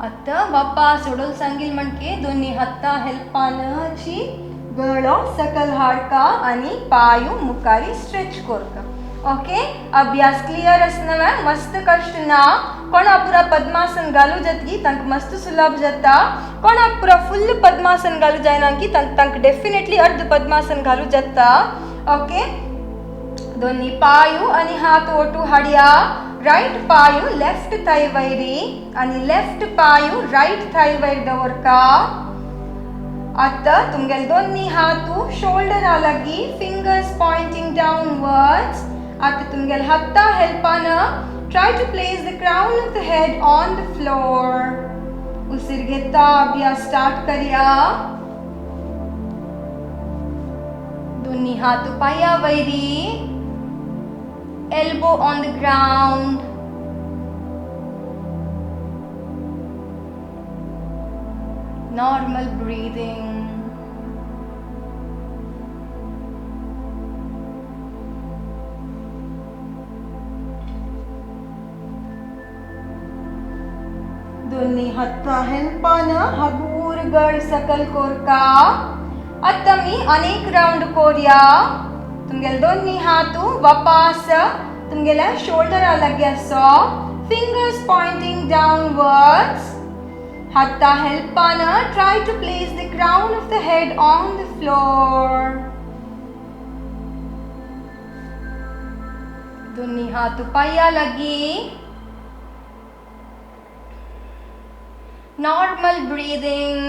A: आता बाप्पा सोडल सांगील म्हणके दोन्ही हाता हेल्पान ची गळो सकल हाडका आणि पायू मुखारी स्ट्रेच कोरका. ओके. अभ्यास क्लियर असना मस्त कष्ट ना. कोणा पुरा पद्मासन घालू जतगी तंक मस्त सुलभ जाता. कोणा पुरा फुल पद्मासन घालू जायना की तंक डेफिनेटली अर्ध पद्मासन घालू जाता. ओके. दोन्ही पायू आणि हात ओटू हाडया. राइट पायू लेफ्ट थाई वैरी आणि लेफ्ट पायू राइट थाई वैर दवरका. आता तुमगेल दोन्ही हातू शोल्डर अलगी. Fingers pointing downwards. आता तुमगेल हाता हेल्पान try to place the crown of the head on the floor. उसिर घेता अभ्यास स्टार्ट करिया. दोन्ही हात पाया वैरी. elbow on the ground. Normal breathing. दोन्ही हाता हेल्पानं हागूर गड सकल कोरका. आता मी अनेक राउंड कोरया. तुमगेले दोन्ही हातू वापस तुमगेले शोल्डर लगे सो. Fingers pointing downwards. Hatta helpana try to place the crown of the head on the floor. दोन्ही हाथ पाया लगी. Normal breathing.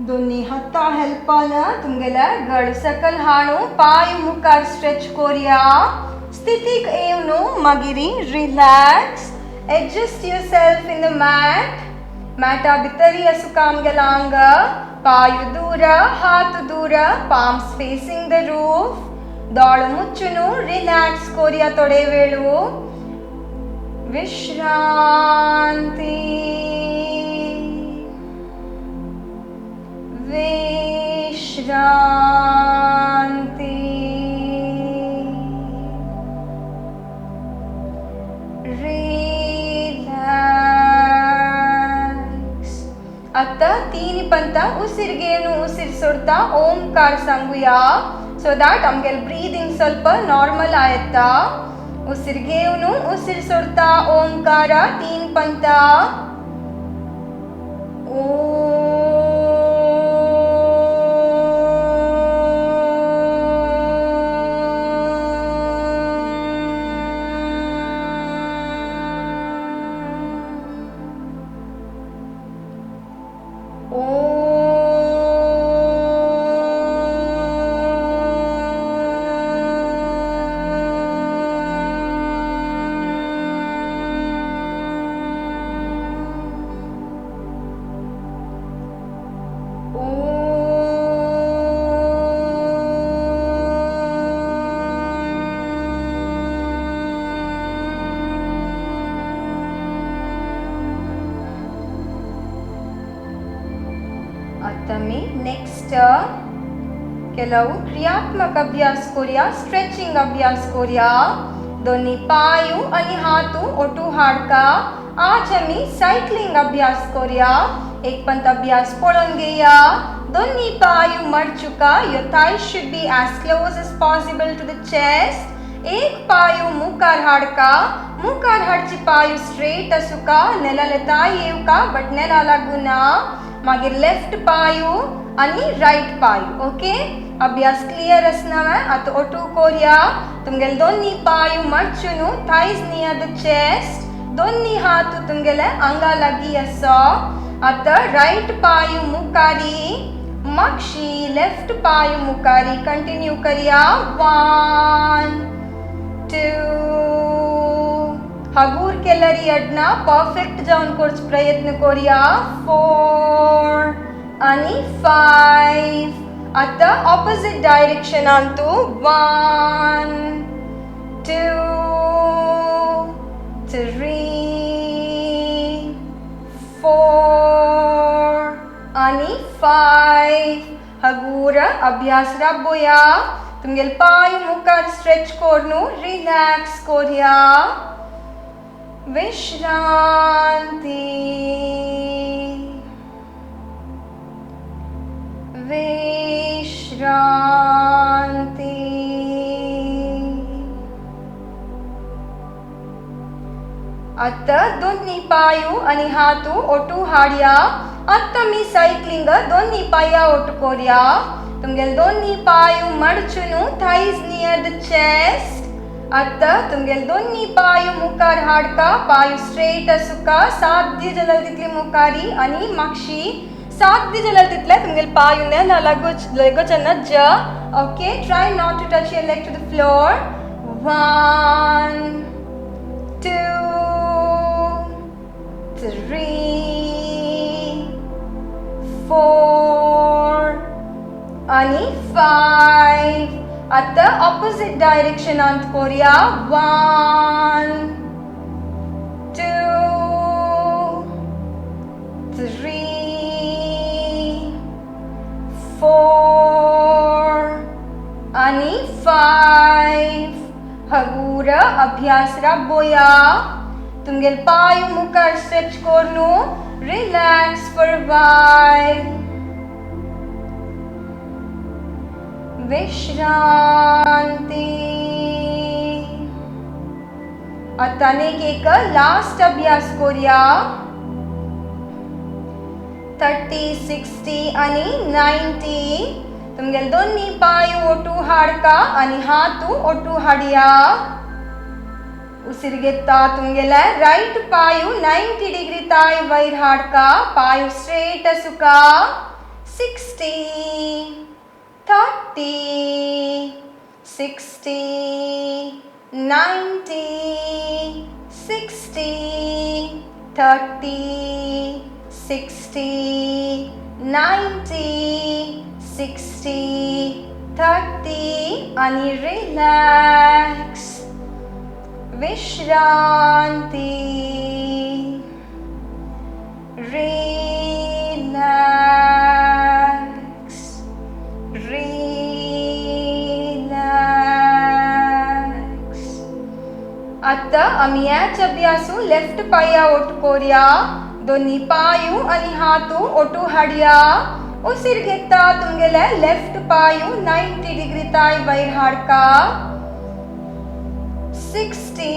A: दोन्ही हाता हेल्पानं तुमगेला गड सकल हाणू पाय मुखार स्ट्रेच कोरया. स्थितीक येवनू मागिरी relax. Adjust yourself in the mat. मॅटा भितरी असुका आमगेला अंग. पायु दूर हात दूर palms facing the roof. दोळ मुಚ್ಚುನು रिलॅक्स कोरया तोडे वेळू. विश्रांती विश्रांती. रिलॅक्स. आता तीन पंत उसिर घेऊन उसिर सोडता ओंकार सांगूया सो दॅट आमगेल ब्रीदिंग ಸ್ವಲ್ಪ नॉर्मल आयता. उसिर घेऊन उसिर सोडता ओंकार तीन पंत. ओ आता मी नेक्स्ट ಕೆಲವು क्रियात्मक अभ्यास कोरिया. स्ट्रेचिंग अभ्यास कोरिया. दोन्ही पायू आणि हातू ओटू हाडका. आज आम्ही सायकलिंग अभ्यास कोरिया. एक पंत अभ्यास पळून घेया. दोन्ही पायू मडचुका. Your thighs should be as close as possible to the chest. एक पायू मुखार हाडका. मुखार हाडची पायू स्ट्रेट असुका. नेलालेता येवका बट नेला लागुना. मागीर लेफ्ट पायू आणि राइट पायू. ओके अभ्यास क्लियर असनावा. आता ओटू कोरिया. तुमगेले दोन्ही पायू मडचुनु थाइज नियर द चेस्ट. दोन्ही हात तुमगेले अंगा लागी असो. आता राइट पायू मुखारी मागशी लेफ्ट पायू मुखारी कंटिन्यू करिया. 1 2 हागूर केलरी अडना परफेक्ट जाऊन कोर्च प्रयत्न कोरिया. 4 आणि 5. आता ऑपोजिट डायरेक्शन आणतो. 1 2 3 4 आणि 5. हागूर अभ्यास राबोया. तुमगेल पाय मुखार स्ट्रेच कोरनू रिलॅक्स कोरिया. विश्रांती विश्रांती. आता दोन्ही पायू आणि हातू ओटू हाडया. आता मी सायकलिंग दोन्ही पाया ओटू कोरिया. तुमगेल दोन्ही पायू मडचुनु थाइज नियर द चेस्ट. आता तुमगेल दोन्ही पायू मुखार हाडका. पायू स्ट्रेट असुका. साध्य जलल तितली मुखारी आणि मागशी साध्य जलल तितले तुमगेल पायू ने लगोच नज्ज. Okay try not to touch your leg to the floor. 1 2 3 4 आणि 5. आता ऑपोजिट डायरेक्शन अंत कोरिया. 1 2 3 4 आणि 5 हगूर अभ्यास राबोया तुमगेल पाय मुखार स्ट्रेच कोरनु रिलॅक्स फॉर वाइल विश्रांती आता एक लास्ट अभ्यास करूया 30 60 आणि 90 तुमगेल दोन्ही पाय ओटू हाडका आणि हात ओटू हाडया उसिर घेता तुमगेला राइट पाय 90 डिग्री ताय वयर हाडका पाय स्ट्रेट असुका 60 30 60 90 60 30 60 90 60 30 आणि रिलॅक्स विश्रांती रिलॅक्स रिलॅक्स आता आम्ही याच अभ्यासू लेफ्ट पाया ओटू कोरया दोन्ही पायू आणि हातू ओटू हाडया उसिर घेता तुमगेले लेफ्ट पायू 90 डिग्री ताय वयर हाडका 60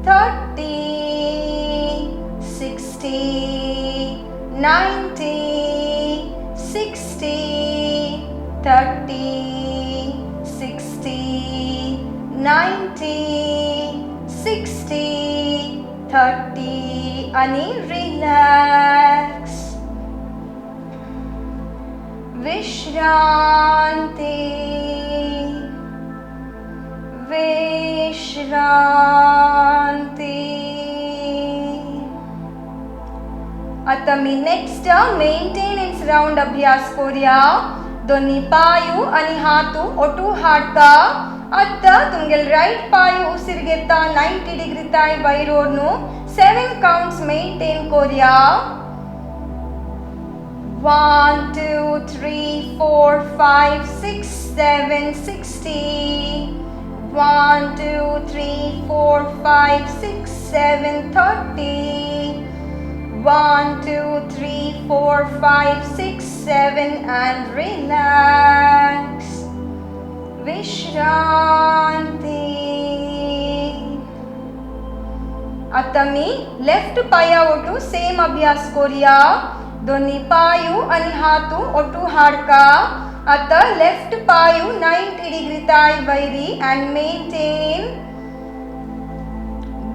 A: 30 60 90 60 30 60 90 60 30 आणि रिलॅक्स विश्रांती विश्रांती आता मी नेक्स्ट मेंटेनन्स राउंड अभ्यास करूया दोन्ही पायू आणि हातू ओटू हाडका आता तुमगेल राइट पायू उसिर घेता 90 डिग्री ताय वयर ओरनु 7 काउंट्स मेंटेन करूया 1 2 3 4 5 6 7 60 1 2 3 4 5 6 7 30 1 2 3 4 5 6 7 and relax विश्रांती आता मी लेफ्ट पाया ओटू सेम अभ्यास करूया दोन्ही पायू आणि हातू ओटू हाडका आता लेफ्ट पायू 90 डिग्री ताय वयरी and maintain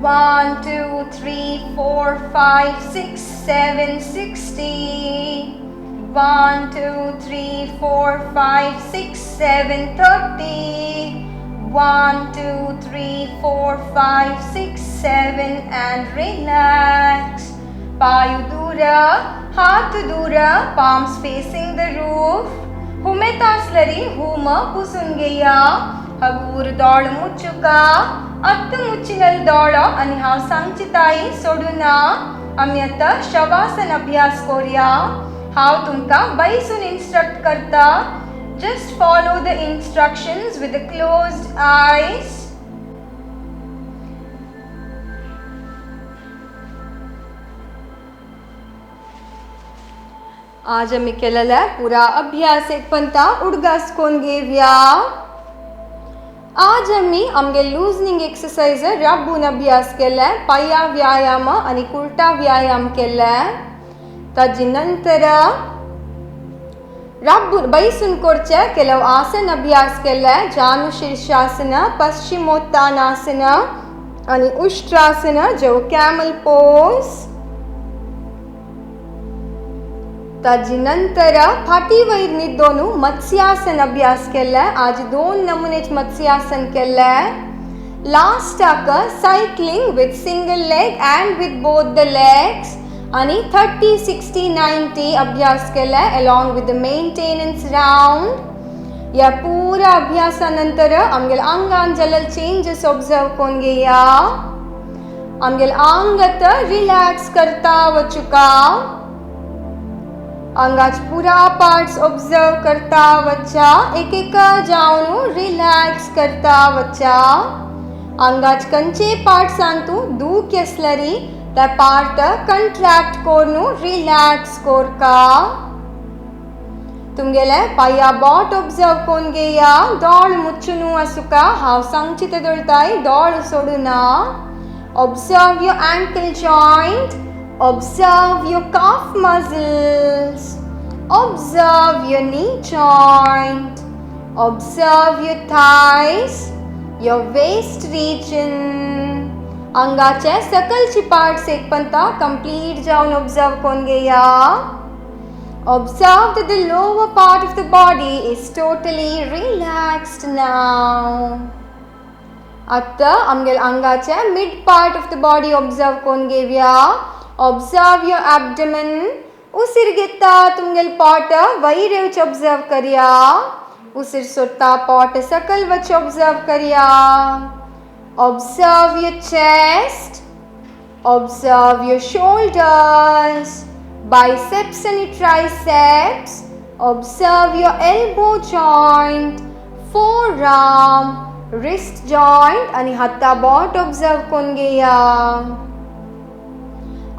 A: 1 2 3 4 5 6 7 60 1 2 3 4 5 6 7 30 1 2 3 4 5 6 7 and relax पायू दूरा हात दूरा palms facing the roof हुमेत असलरी हुम पुसून घेया हगूर दोळ मुच्चुका अत्त मुच्चिनल दोळ आणि हांव सांगची ताई सोडूना आम्ही आता शवासन अभ्यास करूया हांव तुमकां बैसून इंस्ट्रक्ट करता just follow the instructions with the closed eyes आज आम्ही केलेला पुरा अभ्यास एक पंता उडगासकोन घेवया आज आम्ही आमगे लूजनिंग एक्सरसाइज राबून अभ्यास केला पाया व्यायाम आणि उलटा व्यायाम केला ताजी नंतर राबून बैसून करचे केलव आसन अभ्यास केला जानु शीर्षासन पश्चिमोत्तानासन आणि उष्ट्रासन जो कॅमल पोज ताजी नंतर फाटी वयर न्हिदोन मत्स्यासन अभ्यास केला आज 2 नमुनेच मत्स्यासन केला लास्टाक cycling with single leg and with both the legs आणि 30 60 90 अभ्यास केला along with the maintenance round या पूरा अभ्यासानंतर आमगेल आंगान जलल चेंजेस ऑब्जर्व कोन घेया आमगेल आंगत रिलॅक्स करता वचुका अंगाच पूरा पार्ट्स ऑब्जर्व करता वच्चा एक एक जावनु रिलॅक्स करता वच्चा अंगाच खंयचे पार्ट्स तूं दूख असलरी त्या पार्ट कंट्रॅक्ट कोरनु रिलॅक्स कोरका तुमगेले पाया बोट ऑब्जर्व कोन घेया दोळ मुच्चुनु असुका हांव सांगची ते दोळताय दोळ सोडुना observe your ankle joint. Observe your calf muscles. Observe your knee joint. Observe your thighs, your waist region. अंगाचे सकलची पार्ट्स एक पंता कंप्लीट जाऊन ऑब्जर्व कोन घेया. Observe that the lower part of the body is totally relaxed now. आता आमगेल अंगाचे mid part of the body observe कोन घेवया. Observe your abdomen. उसिर घेता तुमगेल पॉट वयर येवच ऑब्जर्व करिया. उसिर सोडता पॉट सकल वच ऑब्जर्व करिया. Observe your chest. Observe your shoulders, biceps and triceps. Observe your elbow joint, forearm, wrist joint आणि हाता बोट ऑब्जर्व कोन घेया.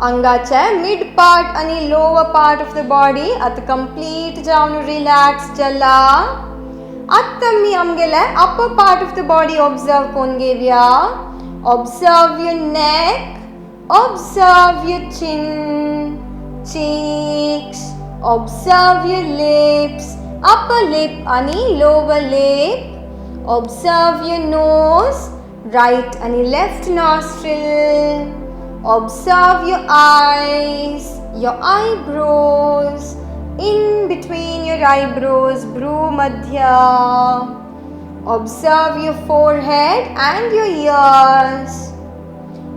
A: अंगाचे मिड पार्ट आणि lower part of the body आता कंप्लीट जाऊन रिलॅक्स जाला. आता मी आमगेले upper part of the body observe कोन घेवया. Observe your neck. Observe your chin, cheeks. Observe your lips, upper lip आणि lower lip. Observe your nose, right and left nostril. Observe your eyes, your eyebrows, in between your eyebrows, bru madhya. Observe your forehead and your ears.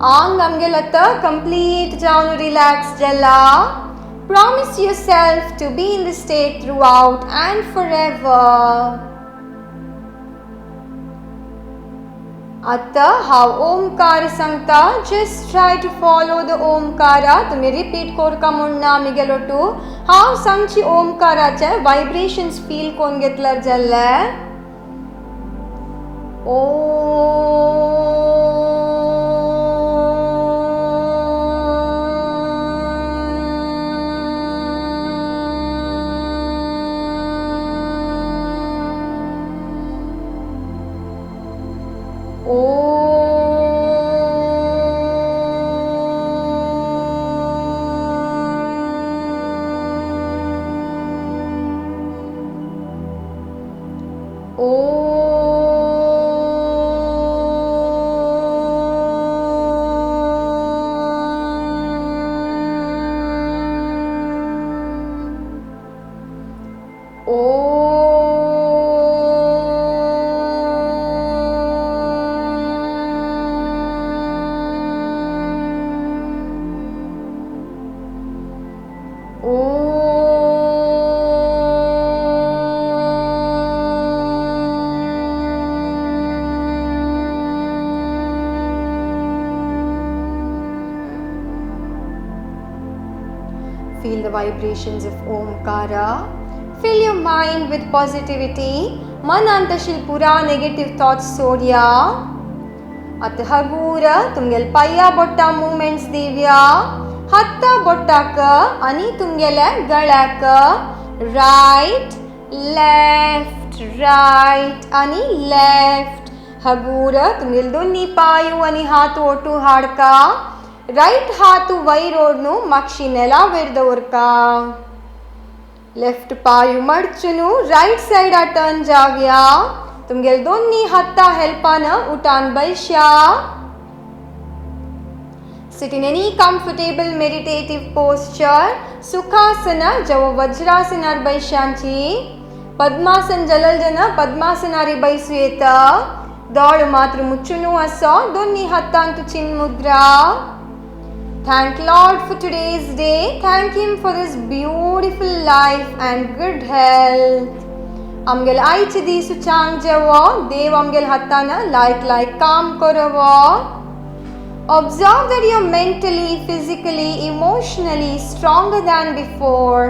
A: Ang amgelata complete jaunu relax jala. Promise yourself to be in the state throughout and forever. आता हाव ओमकार सांगता just try to follow the Omkara. तुम्ही repeat कोरका म्हणना मिगेलो to how सांगची ओमकाराचे vibrations feel कोन घेतल्यार जाल्ले. ओ Feel the vibrations of Omkara. Fill your mind with positivity. मन अंतशील पूरा negative thoughts सोडिया. आता हगूरा तुमगेल पाया बोट्टा मूवमेंट्स दिव्या. हत्ता बोट्टाक आणि तुमगेले गळ्याक राइट लेफ्ट राइट आणि लेफ्ट. हगूरा तुमगेल दोन्ही पायू आणि हात ओटू हाडका. राइट हातू वयर ओडनु मागशी नेला वयर दवरका. लेफ्ट पायू मडचुनु राइट साइड टर्न जावया. तुमगेल दोन्ही हाता हेल्पान उठान बैश्या. Sit in any comfortable meditative posture. सुखासन जव वज्रासनार बैश्यांची. पद्मासन जलल जन पद्मासनारी बैसू येता. दोळ मात्र मुच्चुनु असो दोन्ही हातान तुचिन मुद्रा. Thank Lord for today's day. Thank Him for this beautiful life and good health. आमगेल आयचे दीस चांग जेवो देव आमगेल हाताना like काम करवो. Observe that you're mentally, physically, emotionally stronger than before.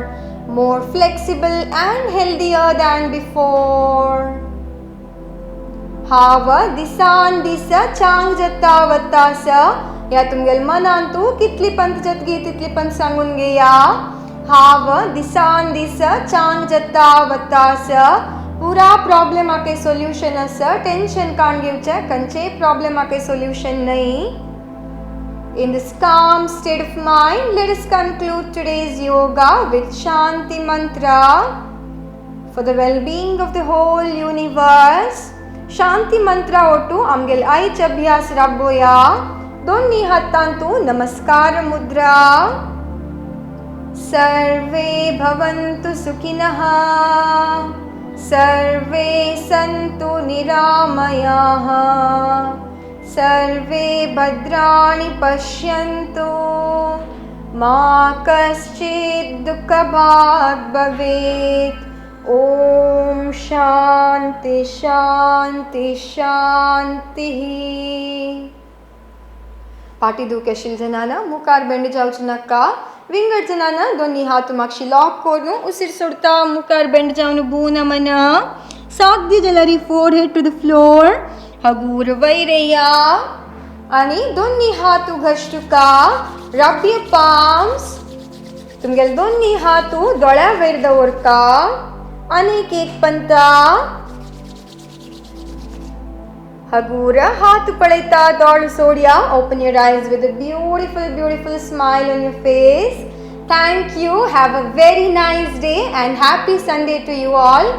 A: more flexible and healthier than before. हाव दिसान दिस चांग जता वतास या तुमगेल मनान तू कितली पंत जतगी तितली पंत सांगून घेया. हाव दिसान दिस चांग जता वतास पूरा प्रॉब्लेम आके सोल्यूशन अस टेंशन कान घेवचे कंचे प्रॉब्लेम आके सोल्यूशन नहीं. In this calm state of mind, let us conclude today's yoga with Shanti Mantra for the well-being of the whole universe. शांती मंत्रा ओटू आमगेल आयच अभ्यास राबोया. दोन्ही हातांतू नमस्कार मुद्रा. सर्वे भवन्तु सुखिनः, सर्वे सन्तु निरामयाः, सर्वे भद्राणि पश्यन्तु, मा कश्चित् दुःखभाग् भवेत्. ओम शांति शांति शांति. पाटी दुखेशील जनाना मुखार बेंड जावचू नका. विंगड जनाना दोन्ही हात मागशी लॉक करून उसीर सोडता मुखार बेंड जावन बून मना. साक दी जलरी फोरहेड टू द फ्लोर. हगूर वैरेया आणि दोन्ही हात उघडstuका. Rub your palms. तुमगेल दोन्ही हात दोळ्या वयर दवरता. अनेक एक पंता. हगूर हाथ पड़ेता दौड़ सोड़िया. Open your eyes with a beautiful smile on your face. Thank you. Have a very nice day and happy Sunday to you all.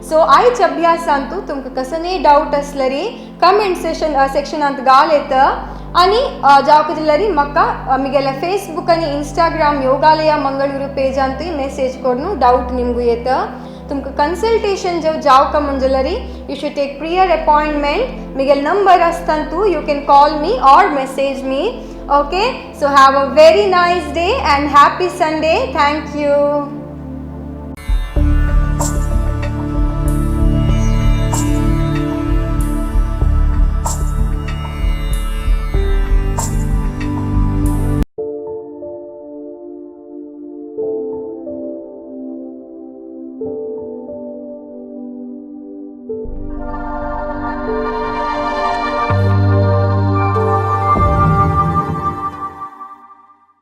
A: So आयच अभ्यासांतू तुमकां कसले डाउट असलरी कमेंट सेक्शनांत घालयत आनी जावक जाल्यार म्हाका आमगेल्या फेसबुक आनी इंस्टाग्राम योगालया मंगळूरू पेजांतूय मेसेज करून डाउट निमगू येत. तुमकां कंसल्टेशन जो जावका म्हण जाल्यार you should take prior appointment. म्हगेल नंबर आसता तू you can call me or message me. Okay, so have a very nice day and happy Sunday. Thank you.